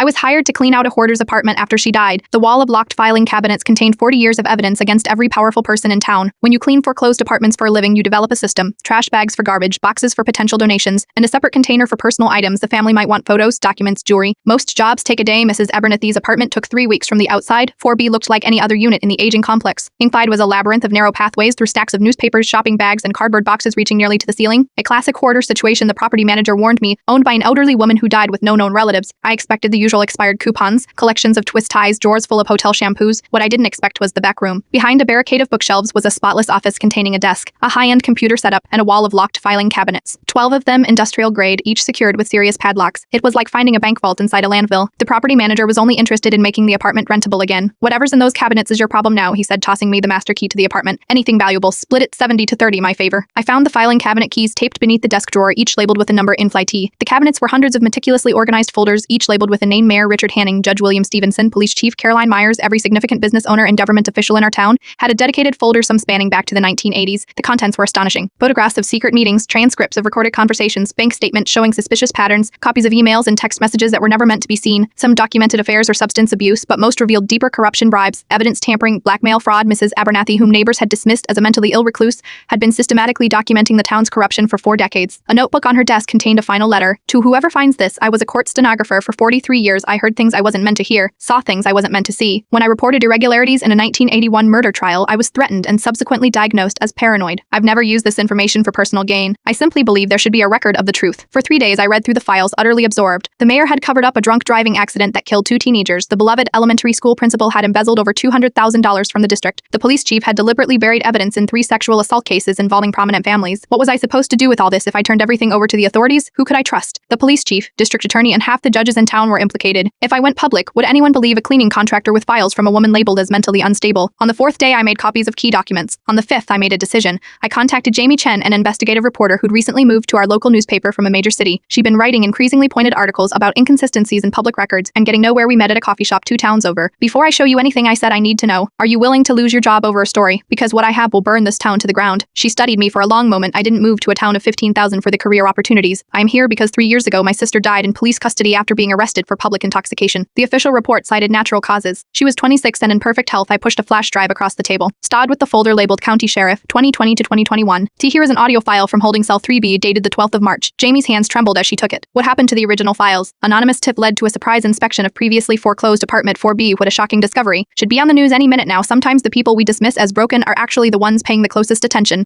I was hired to clean out a hoarder's apartment after she died. The wall of locked filing cabinets contained 40 years of evidence against every powerful person in town. When you clean foreclosed apartments for a living, you develop a system. Trash bags for garbage, boxes for potential donations, and a separate container for personal items the family might want: photos, documents, jewelry. Most jobs take a day. Mrs. Abernathy's apartment took 3 weeks from the outside. 4B looked like any other unit in the aging complex. Inside was a labyrinth of narrow pathways through stacks of newspapers, shopping bags, and cardboard boxes reaching nearly to the ceiling. A classic hoarder situation, the property manager warned me, owned by an elderly woman who died with no known relatives. I expected the usual: expired coupons, collections of twist ties, drawers full of hotel shampoos. What I didn't expect was the back room. Behind a barricade of bookshelves was a spotless office containing a desk, a high-end computer setup, and a wall of locked filing cabinets. 12 of them industrial grade, each secured with serious padlocks. It was like finding a bank vault inside a landfill. The property manager was only interested in making the apartment rentable again. "Whatever's in those cabinets is your problem now," he said, tossing me the master key to the apartment. "Anything valuable, split it 70-30, my favor." I found the filing cabinet keys taped beneath the desk drawer, each labeled with a number in fly T. The cabinets were hundreds of meticulously organized folders, each labeled with a name: Mayor Richard Hanning, Judge William Stevenson, Police Chief Caroline Myers. Every significant business owner and government official in our town had a dedicated folder, some spanning back to the 1980s. The contents were astonishing. Photographs of secret meetings, transcripts of recorded conversations, bank statements showing suspicious patterns, copies of emails and text messages that were never meant to be seen. Some documented affairs or substance abuse, but most revealed deeper corruption, bribes, evidence tampering, blackmail, fraud. Mrs. Abernathy, whom neighbors had dismissed as a mentally ill recluse, had been systematically documenting the town's corruption for 4 decades. A notebook on her desk contained a final letter: "To whoever finds this, I was a court stenographer for 43 years. I heard things I wasn't meant to hear, saw things I wasn't meant to see. When I reported irregularities in a 1981 murder trial, I was threatened and subsequently diagnosed as paranoid. I've never used this information for personal gain. I simply believe there should be a record of the truth." For 3 days, I read through the files, utterly absorbed. The mayor had covered up a drunk driving accident that killed 2 teenagers. The beloved elementary school principal had embezzled over $200,000 from the district. The police chief had deliberately buried evidence in 3 sexual assault cases involving prominent families. What was I supposed to do with all this if I turned everything over to the authorities? Who could I trust? The police chief, district attorney, and half the judges in town were implicated. If I went public, would anyone believe a cleaning contractor with files from a woman labeled as mentally unstable? On the 4th day, I made copies of key documents. On the 5th, I made a decision. I contacted Jamie Chen, an investigative reporter who'd recently moved to our local newspaper from a major city. She'd been writing increasingly pointed articles about inconsistencies in public records and getting nowhere. We met at a coffee shop 2 towns over. "Before I show you anything," I said, "I need to know, are you willing to lose your job over a story? Because what I have will burn this town to the ground." She studied me for a long moment. "I didn't move to a town of 15,000 for the career opportunities. I'm here because 3 years ago my sister died in police custody after being arrested for public intoxication. The official report cited natural causes. She was 26 and in perfect health." I pushed a flash drive across the table, stawed with the folder labeled County Sheriff, 2020 to 2021. "See, here is an audio file from holding cell 3B dated the 12th of March. Jamie's hands trembled as she took it. "What happened to the original files? Anonymous tip led to a surprise inspection of previously foreclosed apartment 4B. What a shocking discovery. Should be on the news any minute now. Sometimes the people we dismiss as broken are actually the ones paying the closest attention."